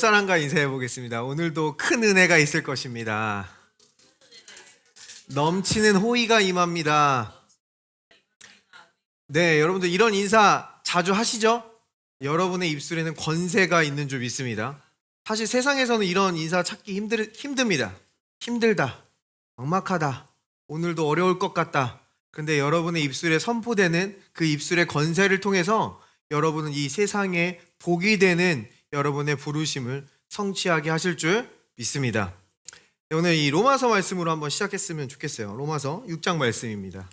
옆사람과 인사해 보겠습니다. 오늘도 큰 은혜가 있을 것입니다. 넘치는 호의가 임합니다. 네, 여러분들 이런 인사 자주 하시죠? 여러분의 입술에는 권세가 있는 줄 믿습니다. 사실 세상에서는 이런 인사 찾기 힘듭니다. 힘들다, 막막하다, 오늘도 어려울 것 같다. 근데 여러분의 입술에 선포되는 그 입술의 권세를 통해서 여러분은 이 세상에 복이 되는 여러분의 부르심을 성취하게 하실 줄 믿습니다. 오늘 이 로마서 말씀으로 한번 시작했으면 좋겠어요. 로마서 6장 말씀입니다.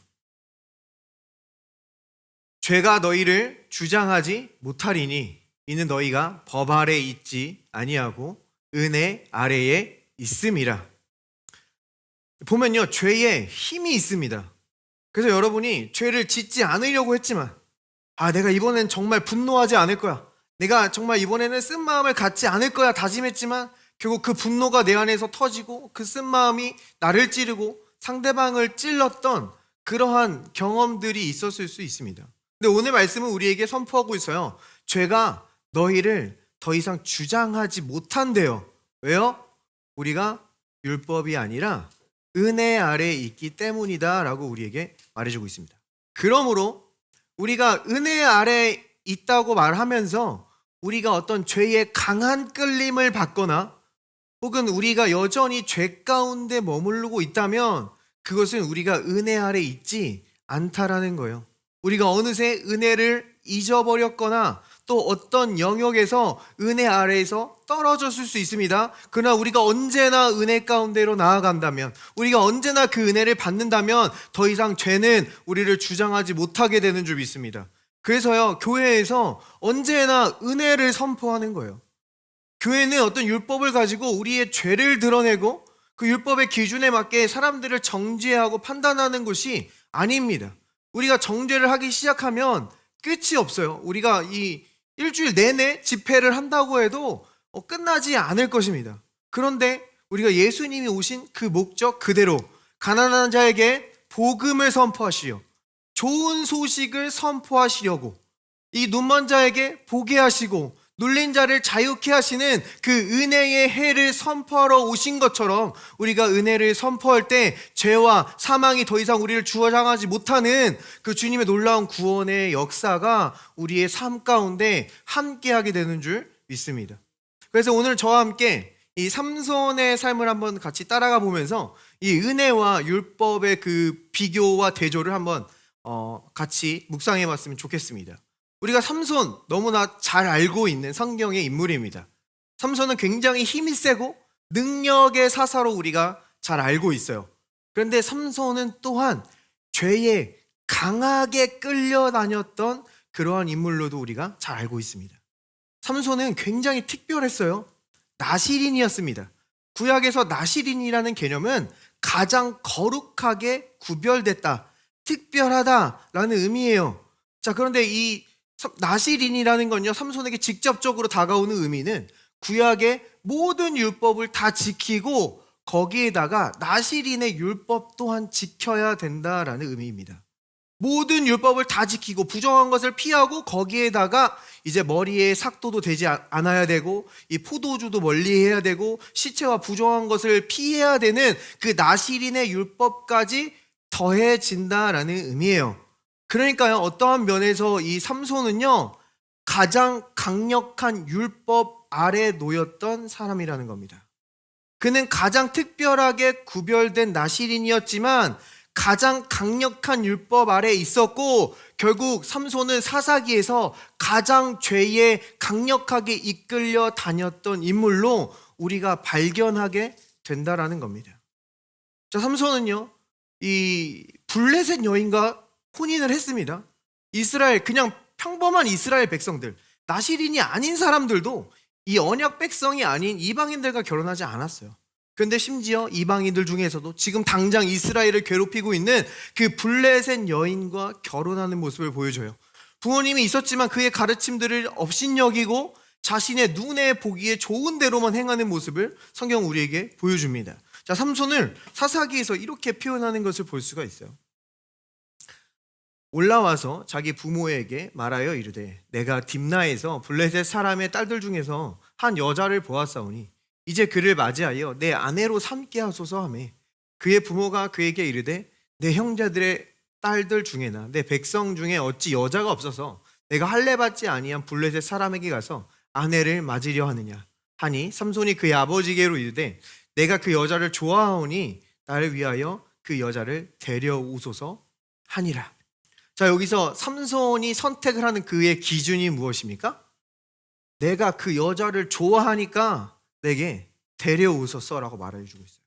죄가 너희를 주장하지 못하리니 이는 너희가 법 아래 있지 아니하고 은혜 아래에 있음이라. 보면요, 죄에 힘이 있습니다. 그래서 여러분이 죄를 짓지 않으려고 했지만 내가 이번엔 정말 분노하지 않을 거야, 내가 정말 이번에는 쓴 마음을 갖지 않을 거야 다짐했지만 결국 그 분노가 내 안에서 터지고 그 쓴 마음이 나를 찌르고 상대방을 찔렀던 그러한 경험들이 있었을 수 있습니다. 근데 오늘 말씀은 우리에게 선포하고 있어요. 죄가 너희를 더 이상 주장하지 못한대요. 왜요? 우리가 율법이 아니라 은혜 아래에 있기 때문이다 라고 우리에게 말해주고 있습니다. 그러므로 우리가 은혜 아래에 있다고 말하면서 우리가 어떤 죄의 강한 끌림을 받거나 혹은 우리가 여전히 죄 가운데 머무르고 있다면 그것은 우리가 은혜 아래 있지 않다라는 거예요. 우리가 어느새 은혜를 잊어버렸거나 또 어떤 영역에서 은혜 아래에서 떨어졌을 수 있습니다. 그러나 우리가 언제나 은혜 가운데로 나아간다면, 우리가 언제나 그 은혜를 받는다면 더 이상 죄는 우리를 주장하지 못하게 되는 줄 믿습니다. 그래서요, 교회에서 언제나 은혜를 선포하는 거예요. 교회는 어떤 율법을 가지고 우리의 죄를 드러내고 그 율법의 기준에 맞게 사람들을 정죄하고 판단하는 것이 아닙니다. 우리가 정죄를 하기 시작하면 끝이 없어요. 우리가 이 일주일 내내 집회를 한다고 해도 끝나지 않을 것입니다. 그런데 우리가 예수님이 오신 그 목적 그대로 가난한 자에게 복음을 선포하시려, 좋은 소식을 선포하시려고 이 눈먼 자에게 보게 하시고 눌린 자를 자유케 하시는 그 은혜의 해를 선포하러 오신 것처럼 우리가 은혜를 선포할 때 죄와 사망이 더 이상 우리를 주장하지 못하는 그 주님의 놀라운 구원의 역사가 우리의 삶 가운데 함께하게 되는 줄 믿습니다. 그래서 오늘 저와 함께 이 삼손의 삶을 한번 같이 따라가 보면서 이 은혜와 율법의 그 비교와 대조를 한번 같이 묵상해 봤으면 좋겠습니다. 우리가 삼손 너무나 잘 알고 있는 성경의 인물입니다. 삼손은 굉장히 힘이 세고 능력의 사사로 우리가 잘 알고 있어요. 그런데 삼손은 또한 죄에 강하게 끌려다녔던 그러한 인물로도 우리가 잘 알고 있습니다. 삼손은 굉장히 특별했어요. 나실인이었습니다. 구약에서 나실인이라는 개념은 가장 거룩하게 구별됐다, 특별하다라는 의미예요. 자, 그런데 이 나실인이라는 건요, 삼손에게 직접적으로 다가오는 의미는 구약의 모든 율법을 다 지키고 거기에다가 나실인의 율법 또한 지켜야 된다라는 의미입니다. 모든 율법을 다 지키고 부정한 것을 피하고 거기에다가 이제 머리에 삭도도 되지 않아야 되고 이 포도주도 멀리해야 되고 시체와 부정한 것을 피해야 되는 그 나실인의 율법까지 더해진다라는 의미예요. 그러니까요, 어떠한 면에서 이 삼손은요, 가장 강력한 율법 아래 놓였던 사람이라는 겁니다. 그는 가장 특별하게 구별된 나실인이었지만 가장 강력한 율법 아래 있었고 결국 삼손은 사사기에서 가장 죄에 강력하게 이끌려 다녔던 인물로 우리가 발견하게 된다라는 겁니다. 자, 삼손은요, 이 블레셋 여인과 혼인을 했습니다. 이스라엘, 그냥 평범한 이스라엘 백성들, 나실인이 아닌 사람들도 이 언약 백성이 아닌 이방인들과 결혼하지 않았어요. 그런데 심지어 이방인들 중에서도 지금 당장 이스라엘을 괴롭히고 있는 그 블레셋 여인과 결혼하는 모습을 보여줘요. 부모님이 있었지만 그의 가르침들을 업신여기고 자신의 눈에 보기에 좋은 대로만 행하는 모습을 성경은 우리에게 보여줍니다. 자, 삼손을 사사기에서 이렇게 표현하는 것을 볼 수가 있어요. 올라와서 자기 부모에게 말하여 이르되 내가 딥나에서 블레셋 사람의 딸들 중에서 한 여자를 보았사오니 이제 그를 맞이하여 내 아내로 삼게 하소서 하며 그의 부모가 그에게 이르되 내 형제들의 딸들 중에나 내 백성 중에 어찌 여자가 없어서 내가 할례 받지 아니한 블레셋 사람에게 가서 아내를 맞으려 하느냐 하니 삼손이 그의 아버지께로 이르되 내가 그 여자를 좋아하오니 나를 위하여 그 여자를 데려오소서 하니라. 자, 여기서 삼손이 선택을 하는 그의 기준이 무엇입니까? 내가 그 여자를 좋아하니까 내게 데려오소서라고 말해주고 있어요.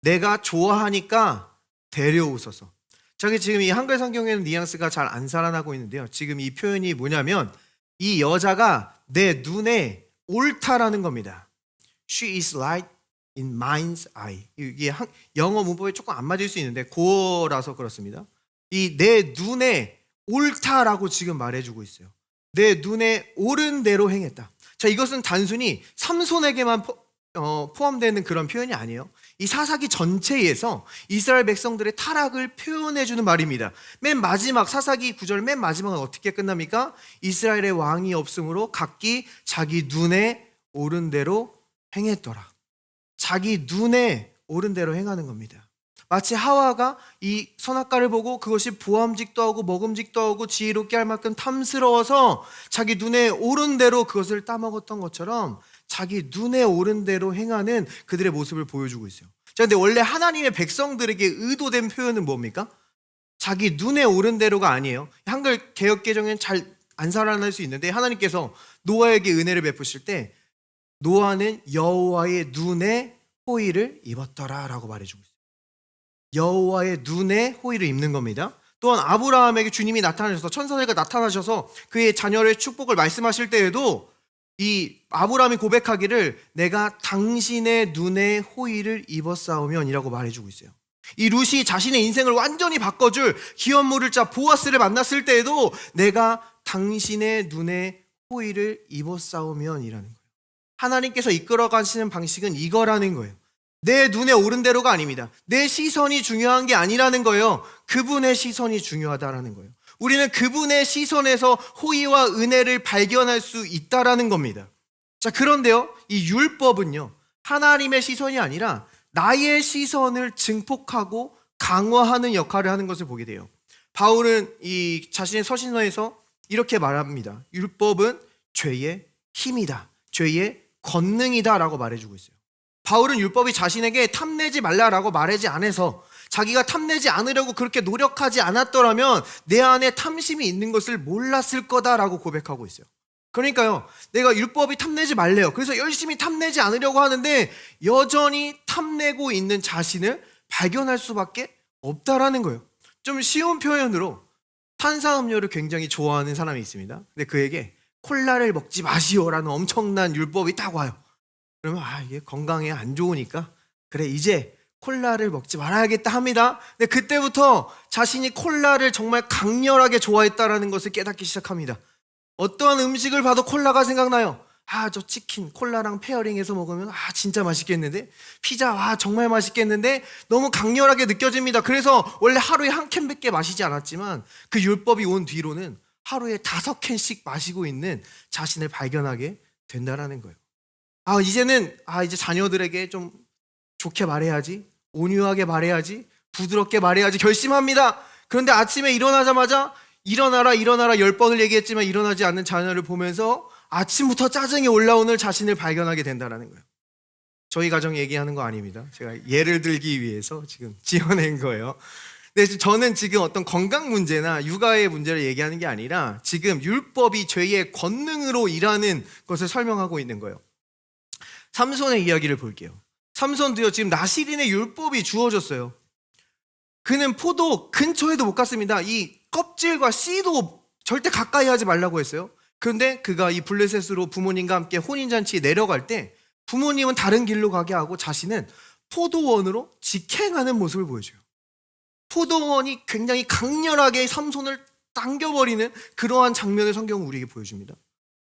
내가 좋아하니까 데려오소서. 저기 지금 이 한글 성경에는 뉘앙스가 잘 안 살아나고 있는데요. 지금 이 표현이 뭐냐면 이 여자가 내 눈에 옳다라는 겁니다. She is right in mind's eye. 이게 영어 문법에 조금 안 맞을 수 있는데 고어라서 그렇습니다. 이 내 눈에 옳다라고 지금 말해주고 있어요. 내 눈에 옳은 대로 행했다. 자, 이것은 단순히 삼손에게만 포함되는 그런 표현이 아니에요. 이 사사기 전체에서 이스라엘 백성들의 타락을 표현해주는 말입니다. 맨 마지막 사사기 9절 맨 마지막은 어떻게 끝납니까? 이스라엘의 왕이 없으므로 각기 자기 눈에 옳은 대로 행했더라. 자기 눈에 옳은 대로 행하는 겁니다. 마치 하와가 이 선악과를 보고 그것이 보암직도 하고 먹음직도 하고 지혜롭게 할 만큼 탐스러워서 자기 눈에 옳은 대로 그것을 따먹었던 것처럼 자기 눈에 옳은 대로 행하는 그들의 모습을 보여주고 있어요. 자, 근데 원래 하나님의 백성들에게 의도된 표현은 뭡니까? 자기 눈에 옳은 대로가 아니에요. 한글 개역개정엔 잘 안 살아날 수 있는데 하나님께서 노아에게 은혜를 베푸실 때 노아는 여호와의 눈에 호의를 입었더라 라고 말해주고 있어요. 여호와의 눈에 호의를 입는 겁니다. 또한 아브라함에게 주님이 나타나셔서 천사가 나타나셔서 그의 자녀의 축복을 말씀하실 때에도 이 아브라함이 고백하기를 내가 당신의 눈에 호의를 입었사오면이라고 말해주고 있어요. 이 룻이 자신의 인생을 완전히 바꿔줄 기업 물을 자 보아스를 만났을 때에도 내가 당신의 눈에 호의를 입었사오면이라는 거예요. 하나님께서 이끌어 가시는 방식은 이거라는 거예요. 내 눈에 옳은 대로가 아닙니다. 내 시선이 중요한 게 아니라는 거예요. 그분의 시선이 중요하다라는 거예요. 우리는 그분의 시선에서 호의와 은혜를 발견할 수 있다라는 겁니다. 자, 그런데요, 이 율법은요, 하나님의 시선이 아니라 나의 시선을 증폭하고 강화하는 역할을 하는 것을 보게 돼요. 바울은 이 자신의 서신서에서 이렇게 말합니다. 율법은 죄의 힘이다. 죄의 권능이다라고 말해주고 있어요. 바울은 율법이 자신에게 탐내지 말라라고 말하지 않아서 자기가 탐내지 않으려고 그렇게 노력하지 않았더라면 내 안에 탐심이 있는 것을 몰랐을 거다라고 고백하고 있어요. 그러니까요, 내가 율법이 탐내지 말래요. 그래서 열심히 탐내지 않으려고 하는데 여전히 탐내고 있는 자신을 발견할 수밖에 없다라는 거예요. 좀 쉬운 표현으로 탄산음료를 굉장히 좋아하는 사람이 있습니다. 근데 그에게 콜라를 먹지 마시오라는 엄청난 율법이 딱 와요. 그러면 이게 건강에 안 좋으니까 그래 이제 콜라를 먹지 말아야겠다 합니다. 근데 그때부터 자신이 콜라를 정말 강렬하게 좋아했다라는 것을 깨닫기 시작합니다. 어떠한 음식을 봐도 콜라가 생각나요. 저 치킨 콜라랑 페어링해서 먹으면 진짜 맛있겠는데, 피자 정말 맛있겠는데, 너무 강렬하게 느껴집니다. 그래서 원래 하루에 한 캔밖에 마시지 않았지만 그 율법이 온 뒤로는 하루에 5캔씩 마시고 있는 자신을 발견하게 된다라는 거예요. 이제는 이제 자녀들에게 좀 좋게 말해야지, 온유하게 말해야지, 부드럽게 말해야지 결심합니다. 그런데 아침에 일어나자마자 일어나라 10번을 얘기했지만 일어나지 않는 자녀를 보면서 아침부터 짜증이 올라오는 자신을 발견하게 된다는 거예요. 저희 가정 얘기하는 거 아닙니다. 제가 예를 들기 위해서 지금 지어낸 거예요. 근데 저는 지금 어떤 건강 문제나 육아의 문제를 얘기하는 게 아니라 지금 율법이 죄의 권능으로 일하는 것을 설명하고 있는 거예요. 삼손의 이야기를 볼게요. 삼손도요, 지금 나시린의 율법이 주어졌어요. 그는 포도 근처에도 못 갔습니다. 이 껍질과 씨도 절대 가까이 하지 말라고 했어요. 그런데 그가 이 블레셋으로 부모님과 함께 혼인잔치에 내려갈 때 부모님은 다른 길로 가게 하고 자신은 포도원으로 직행하는 모습을 보여줘요. 포도원이 굉장히 강렬하게 삼손을 당겨버리는 그러한 장면을 성경은 우리에게 보여줍니다.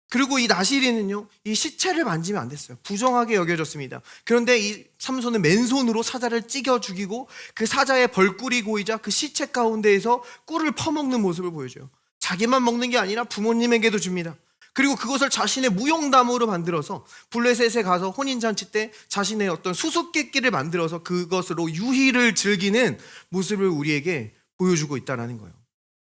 그리고 이 나시린은요, 이 시체를 만지면 안 됐어요. 부정하게 여겨졌습니다. 그런데 이 삼손은 맨손으로 사자를 찢겨 죽이고 그 사자의 벌꿀이 고이자 그 시체 가운데에서 꿀을 퍼먹는 모습을 보여줘요. 자기만 먹는 게 아니라 부모님에게도 줍니다. 그리고 그것을 자신의 무용담으로 만들어서 블레셋에 가서 혼인잔치 때 자신의 어떤 수수께끼를 만들어서 그것으로 유희를 즐기는 모습을 우리에게 보여주고 있다는 거예요.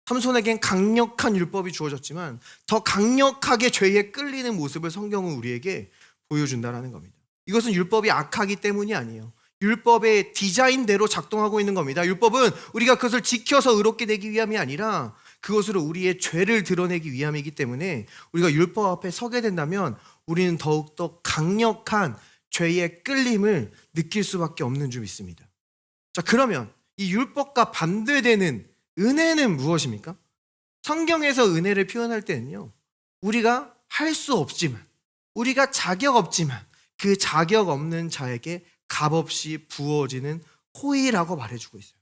삼손에겐 강력한 율법이 주어졌지만 더 강력하게 죄에 끌리는 모습을 성경은 우리에게 보여준다는 겁니다. 이것은 율법이 악하기 때문이 아니에요. 율법의 디자인대로 작동하고 있는 겁니다. 율법은 우리가 그것을 지켜서 의롭게 되기 위함이 아니라 그것으로 우리의 죄를 드러내기 위함이기 때문에 우리가 율법 앞에 서게 된다면 우리는 더욱더 강력한 죄의 끌림을 느낄 수밖에 없는 줄 믿습니다. 자, 그러면 이 율법과 반대되는 은혜는 무엇입니까? 성경에서 은혜를 표현할 때는요, 우리가 할 수 없지만, 우리가 자격 없지만 그 자격 없는 자에게 값없이 부어지는 호의라고 말해주고 있어요.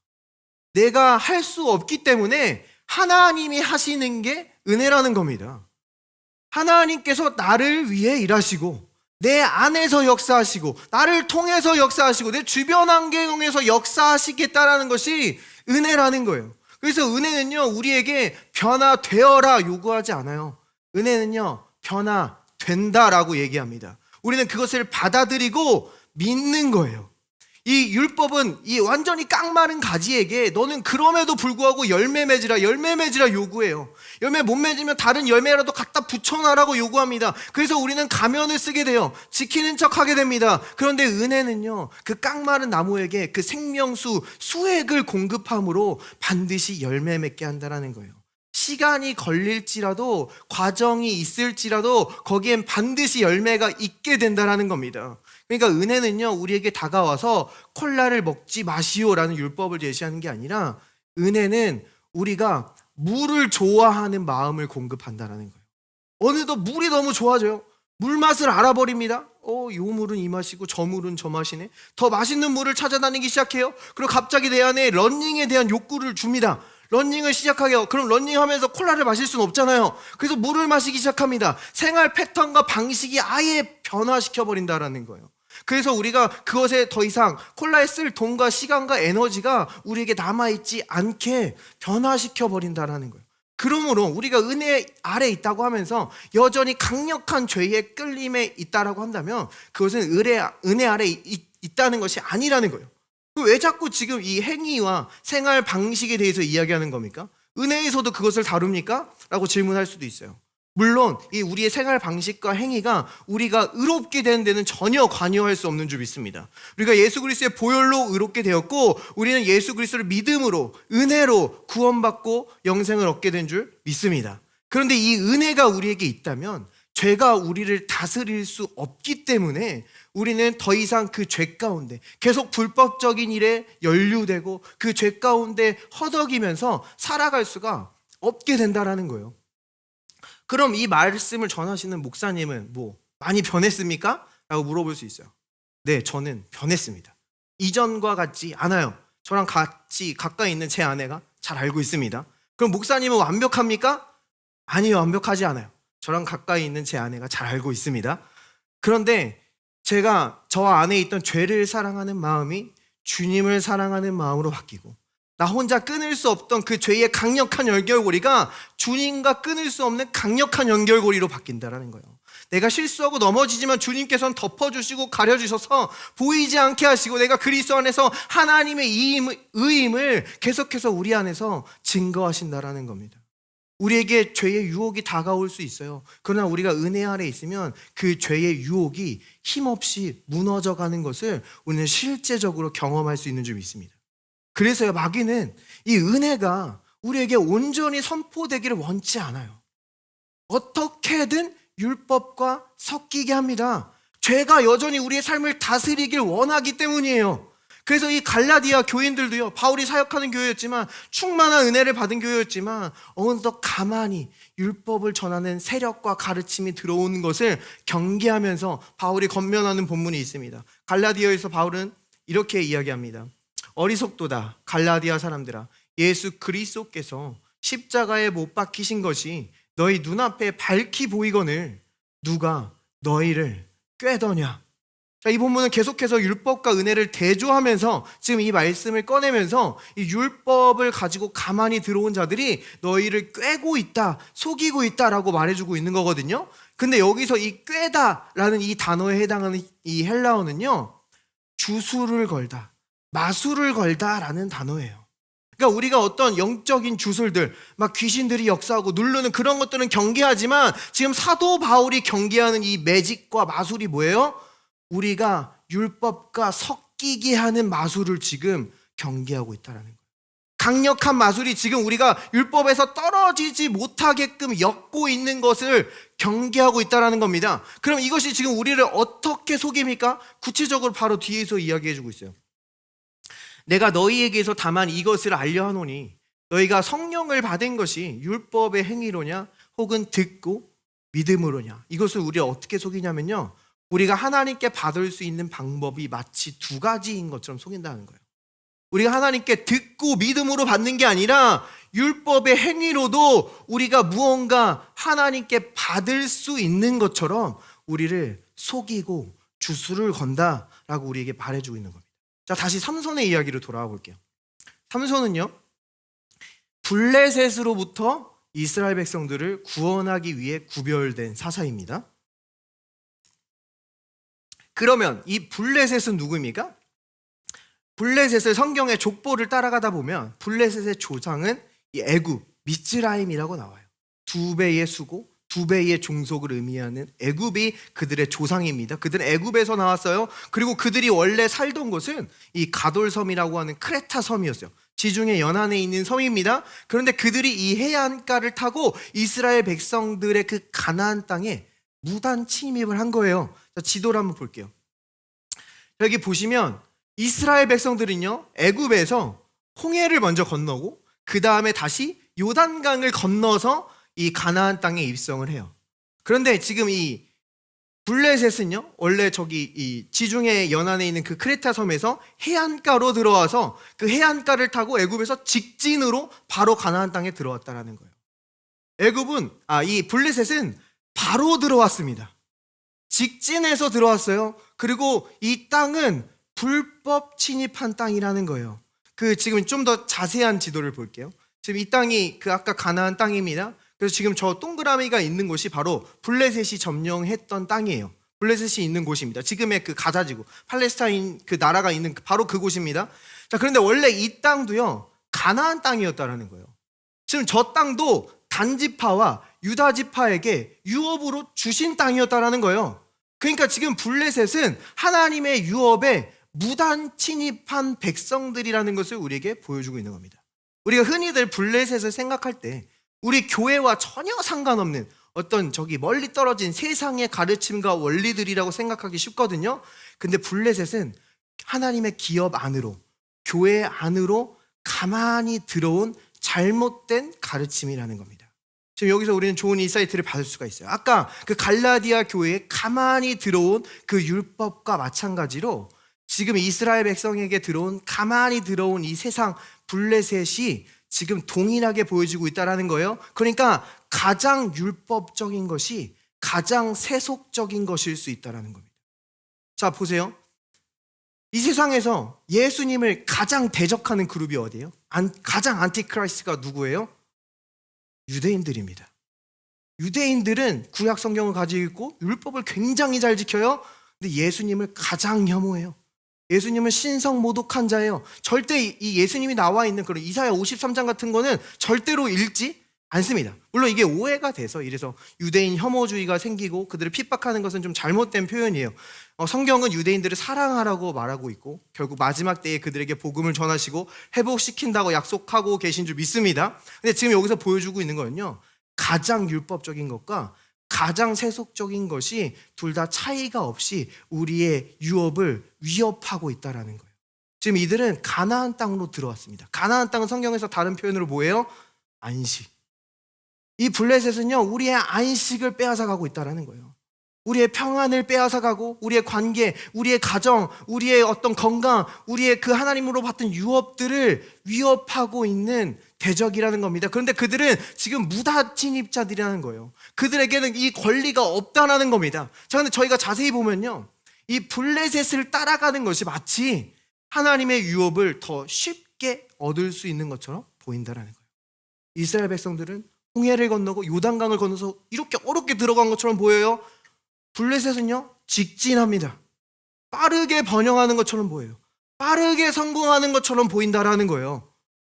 내가 할 수 없기 때문에 하나님이 하시는 게 은혜라는 겁니다. 하나님께서 나를 위해 일하시고 내 안에서 역사하시고 나를 통해서 역사하시고 내 주변 환경에서 역사하시겠다라는 것이 은혜라는 거예요. 그래서 은혜는요, 우리에게 변화되어라 요구하지 않아요. 은혜는요, 변화된다라고 얘기합니다. 우리는 그것을 받아들이고 믿는 거예요. 이 율법은 이 완전히 깡마른 가지에게 너는 그럼에도 불구하고 열매 맺으라 요구해요. 열매 못 맺으면 다른 열매라도 갖다 붙여놔라고 요구합니다. 그래서 우리는 가면을 쓰게 돼요. 지키는 척 하게 됩니다. 그런데 은혜는요, 그 깡마른 나무에게 그 생명수 수액을 공급함으로 반드시 열매 맺게 한다는 거예요. 시간이 걸릴지라도 과정이 있을지라도 거기엔 반드시 열매가 있게 된다는 겁니다. 그러니까 은혜는요, 우리에게 다가와서 콜라를 먹지 마시오라는 율법을 제시하는 게 아니라 은혜는 우리가 물을 좋아하는 마음을 공급한다는 거예요. 어느덧 물이 너무 좋아져요. 물 맛을 알아버립니다. 요 물은 이 맛이고 저 물은 저 맛이네. 더 맛있는 물을 찾아다니기 시작해요. 그리고 갑자기 내 안에 러닝에 대한 욕구를 줍니다. 러닝을 시작하게요. 그럼 러닝하면서 콜라를 마실 수는 없잖아요. 그래서 물을 마시기 시작합니다. 생활 패턴과 방식이 아예 변화시켜버린다라는 거예요. 그래서 우리가 그것에 더 이상 콜라에 쓸 돈과 시간과 에너지가 우리에게 남아있지 않게 변화시켜버린다라는 거예요. 그러므로 우리가 은혜 아래 있다고 하면서 여전히 강력한 죄의 끌림에 있다라고 한다면 그것은 은혜 아래 있다는 것이 아니라는 거예요. 왜 자꾸 지금 이 행위와 생활 방식에 대해서 이야기하는 겁니까? 은혜에서도 그것을 다룹니까? 라고 질문할 수도 있어요. 물론 이 우리의 생활 방식과 행위가 우리가 의롭게 되는 데는 전혀 관여할 수 없는 줄 믿습니다. 우리가 예수 그리스도의 보혈로 의롭게 되었고 우리는 예수 그리스도를 믿음으로 은혜로 구원받고 영생을 얻게 된 줄 믿습니다. 그런데 이 은혜가 우리에게 있다면 죄가 우리를 다스릴 수 없기 때문에 우리는 더 이상 그 죄 가운데 계속 불법적인 일에 연루되고 그 죄 가운데 허덕이면서 살아갈 수가 없게 된다라는 거예요. 그럼 이 말씀을 전하시는 목사님은 많이 변했습니까? 라고 물어볼 수 있어요. 네, 저는 변했습니다. 이전과 같지 않아요. 저랑 같이 가까이 있는 제 아내가 잘 알고 있습니다. 그럼 목사님은 완벽합니까? 아니요, 완벽하지 않아요. 저랑 가까이 있는 제 아내가 잘 알고 있습니다. 그런데 제가 저 안에 있던 죄를 사랑하는 마음이 주님을 사랑하는 마음으로 바뀌고 나 혼자 끊을 수 없던 그 죄의 강력한 연결고리가 주님과 끊을 수 없는 강력한 연결고리로 바뀐다는 거예요. 내가 실수하고 넘어지지만 주님께서는 덮어주시고 가려주셔서 보이지 않게 하시고 내가 그리스도 안에서 하나님의 의임을 계속해서 우리 안에서 증거하신다는 겁니다. 우리에게 죄의 유혹이 다가올 수 있어요. 그러나 우리가 은혜 아래 있으면 그 죄의 유혹이 힘없이 무너져가는 것을 우리는 실제적으로 경험할 수 있는 줄 믿습니다. 그래서요, 마귀는 이 은혜가 우리에게 온전히 선포되기를 원치 않아요. 어떻게든 율법과 섞이게 합니다. 죄가 여전히 우리의 삶을 다스리길 원하기 때문이에요. 그래서 이 갈라디아 교인들도요, 바울이 사역하는 교회였지만 충만한 은혜를 받은 교회였지만 어느덧 가만히 율법을 전하는 세력과 가르침이 들어오는 것을 경계하면서 바울이 권면하는 본문이 있습니다. 갈라디아에서 바울은 이렇게 이야기합니다. 어리석도다 갈라디아 사람들아, 예수 그리스도께서 십자가에 못 박히신 것이 너희 눈앞에 밝히 보이거늘 누가 너희를 꾀더냐. 자, 이 본문은 계속해서 율법과 은혜를 대조하면서 지금 이 말씀을 꺼내면서 이 율법을 가지고 가만히 들어온 자들이 너희를 꾀고 있다, 속이고 있다라고 말해주고 있는 거거든요. 근데 여기서 이 꾀다라는 이 단어에 해당하는 이 헬라어는요, 주술을 걸다, 마술을 걸다라는 단어예요. 그러니까 우리가 어떤 영적인 주술들, 막 귀신들이 역사하고 누르는 그런 것들은 경계하지만 지금 사도 바울이 경계하는 이 매직과 마술이 뭐예요? 우리가 율법과 섞이게 하는 마술을 지금 경계하고 있다는 거예요. 강력한 마술이 지금 우리가 율법에서 떨어지지 못하게끔 엮고 있는 것을 경계하고 있다는 겁니다. 그럼 이것이 지금 우리를 어떻게 속입니까? 구체적으로 바로 뒤에서 이야기해주고 있어요. 내가 너희에게서 다만 이것을 알려 하노니 너희가 성령을 받은 것이 율법의 행위로냐 혹은 듣고 믿음으로냐. 이것을 우리가 어떻게 속이냐면요, 우리가 하나님께 받을 수 있는 방법이 마치 두 가지인 것처럼 속인다는 거예요. 우리가 하나님께 듣고 믿음으로 받는 게 아니라 율법의 행위로도 우리가 무언가 하나님께 받을 수 있는 것처럼 우리를 속이고 주술을 건다라고 우리에게 말해주고 있는 겁니다. 자, 다시 삼손의 이야기로 돌아와 볼게요. 삼손은요, 블레셋으로부터 이스라엘 백성들을 구원하기 위해 구별된 사사입니다. 그러면 이 블레셋은 누구입니까? 블레셋을 성경의 족보를 따라가다 보면 블레셋의 조상은 이 애굽, 미츠라임이라고 나와요. 두 배의 수고, 두 배의 종속을 의미하는 애굽이 그들의 조상입니다. 그들은 애굽에서 나왔어요. 그리고 그들이 원래 살던 곳은 이 가돌섬이라고 하는 크레타 섬이었어요. 지중해 연안에 있는 섬입니다. 그런데 그들이 이 해안가를 타고 이스라엘 백성들의 그 가나안 땅에 무단 침입을 한 거예요. 자, 지도를 한번 볼게요. 여기 보시면 이스라엘 백성들은요, 애굽에서 홍해를 먼저 건너고 그 다음에 다시 요단강을 건너서 이 가나안 땅에 입성을 해요. 그런데 지금 이 블레셋은요, 원래 저기 이 지중해 연안에 있는 그 크레타 섬에서 해안가로 들어와서 그 해안가를 타고 애굽에서 직진으로 바로 가나안 땅에 들어왔다라는 거예요. 이 블레셋은 바로 들어왔습니다. 직진해서 들어왔어요. 그리고 이 땅은 불법 침입한 땅이라는 거예요. 지금 좀 더 자세한 지도를 볼게요. 지금 이 땅이 아까 가나안 땅입니다. 그래서 지금 저 동그라미가 있는 곳이 바로 블레셋이 점령했던 땅이에요. 블레셋이 있는 곳입니다. 지금의 그 가자지구, 팔레스타인 그 나라가 있는 바로 그곳입니다. 자, 그런데 원래 이 땅도요, 가나안 땅이었다라는 거예요. 지금 저 땅도 단지파와 유다지파에게 유업으로 주신 땅이었다라는 거예요. 그러니까 지금 블레셋은 하나님의 유업에 무단 침입한 백성들이라는 것을 우리에게 보여주고 있는 겁니다. 우리가 흔히들 블레셋을 생각할 때 우리 교회와 전혀 상관없는 어떤 멀리 떨어진 세상의 가르침과 원리들이라고 생각하기 쉽거든요. 근데 블레셋은 하나님의 기업 안으로, 교회 안으로 가만히 들어온 잘못된 가르침이라는 겁니다. 지금 여기서 우리는 좋은 인사이트를 받을 수가 있어요. 아까 그 갈라디아 교회에 가만히 들어온 그 율법과 마찬가지로 지금 이스라엘 백성에게 가만히 들어온 이 세상 블레셋이 지금 동일하게 보여지고 있다는 거예요. 그러니까 가장 율법적인 것이 가장 세속적인 것일 수 있다는 겁니다. 자, 보세요. 이 세상에서 예수님을 가장 대적하는 그룹이 어디예요? 가장 안티크라이스트가 누구예요? 유대인들입니다. 유대인들은 구약 성경을 가지고 있고 율법을 굉장히 잘 지켜요. 근데 예수님을 가장 혐오해요. 예수님은 신성모독한 자예요. 절대 이 예수님이 나와 있는 그런 이사야 53장 같은 거는 절대로 읽지 않습니다. 물론 이게 오해가 돼서 이래서 유대인 혐오주의가 생기고 그들을 핍박하는 것은 좀 잘못된 표현이에요. 성경은 유대인들을 사랑하라고 말하고 있고 결국 마지막 때에 그들에게 복음을 전하시고 회복시킨다고 약속하고 계신 줄 믿습니다. 근데 지금 여기서 보여주고 있는 거는요, 가장 율법적인 것과 가장 세속적인 것이 둘 다 차이가 없이 우리의 유업을 위협하고 있다는 거예요. 지금 이들은 가나안 땅으로 들어왔습니다. 가나안 땅은 성경에서 다른 표현으로 뭐예요? 안식. 이 블레셋은요, 우리의 안식을 빼앗아가고 있다는 거예요. 우리의 평안을 빼앗아가고 우리의 관계, 우리의 가정, 우리의 어떤 건강, 우리의 그 하나님으로 받은 유업들을 위협하고 있는 대적이라는 겁니다. 그런데 그들은 지금 무단 침입자들이라는 거예요. 그들에게는 이 권리가 없다는 겁니다. 자, 근데 저희가 자세히 보면요, 이 블레셋을 따라가는 것이 마치 하나님의 유업을 더 쉽게 얻을 수 있는 것처럼 보인다라는 거예요. 이스라엘 백성들은 홍해를 건너고 요단강을 건너서 이렇게 어렵게 들어간 것처럼 보여요. 블레셋은요, 직진합니다. 빠르게 번영하는 것처럼 보여요. 빠르게 성공하는 것처럼 보인다라는 거예요.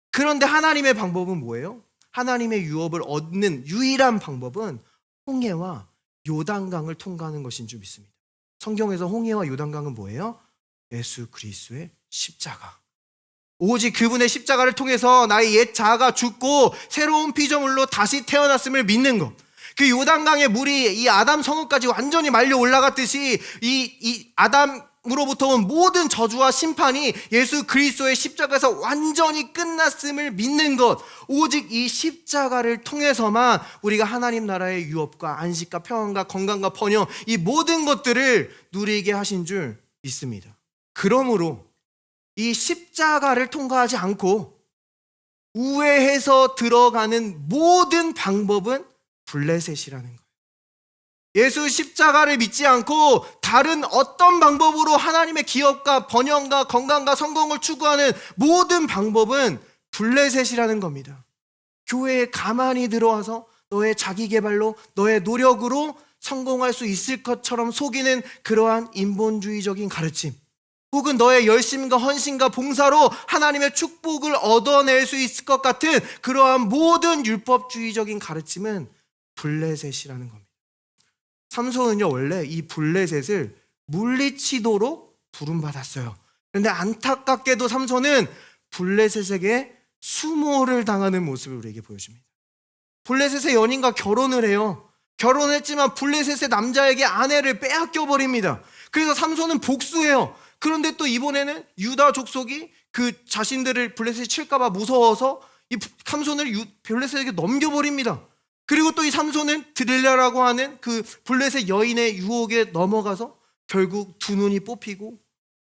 그런데 하나님의 방법은 뭐예요? 하나님의 유업을 얻는 유일한 방법은 홍해와 요단강을 통과하는 것인 줄 믿습니다. 성경에서 홍해와 요단강은 뭐예요? 예수 그리스도의 십자가. 오직 그분의 십자가를 통해서 나의 옛 자아가 죽고 새로운 피조물로 다시 태어났음을 믿는 것. 그 요단강의 물이 이 아담 성읍까지 완전히 말려 올라갔듯이 이 아담으로부터 온 모든 저주와 심판이 예수 그리스도의 십자가에서 완전히 끝났음을 믿는 것. 오직 이 십자가를 통해서만 우리가 하나님 나라의 유업과 안식과 평안과 건강과 번영, 이 모든 것들을 누리게 하신 줄 믿습니다. 그러므로 이 십자가를 통과하지 않고 우회해서 들어가는 모든 방법은 블레셋이라는 거예요. 예수 십자가를 믿지 않고 다른 어떤 방법으로 하나님의 기업과 번영과 건강과 성공을 추구하는 모든 방법은 블레셋이라는 겁니다. 교회에 가만히 들어와서 너의 자기 개발로, 너의 노력으로 성공할 수 있을 것처럼 속이는 그러한 인본주의적인 가르침, 혹은 너의 열심과 헌신과 봉사로 하나님의 축복을 얻어낼 수 있을 것 같은 그러한 모든 율법주의적인 가르침은 블레셋이라는 겁니다. 삼손은요, 원래 이 블레셋을 물리치도록 부름받았어요. 그런데 안타깝게도 삼손은 블레셋에게 수모를 당하는 모습을 우리에게 보여줍니다. 블레셋의 연인과 결혼을 해요. 결혼했지만 블레셋의 남자에게 아내를 빼앗겨 버립니다. 그래서 삼손은 복수해요. 그런데 또 이번에는 유다 족속이 그 자신들을 블레셋이 칠까봐 무서워서 이 삼손을 블레셋에게 넘겨버립니다. 그리고 또 이 삼손은 드릴라라고 하는 그 블레셋 여인의 유혹에 넘어가서 결국 두 눈이 뽑히고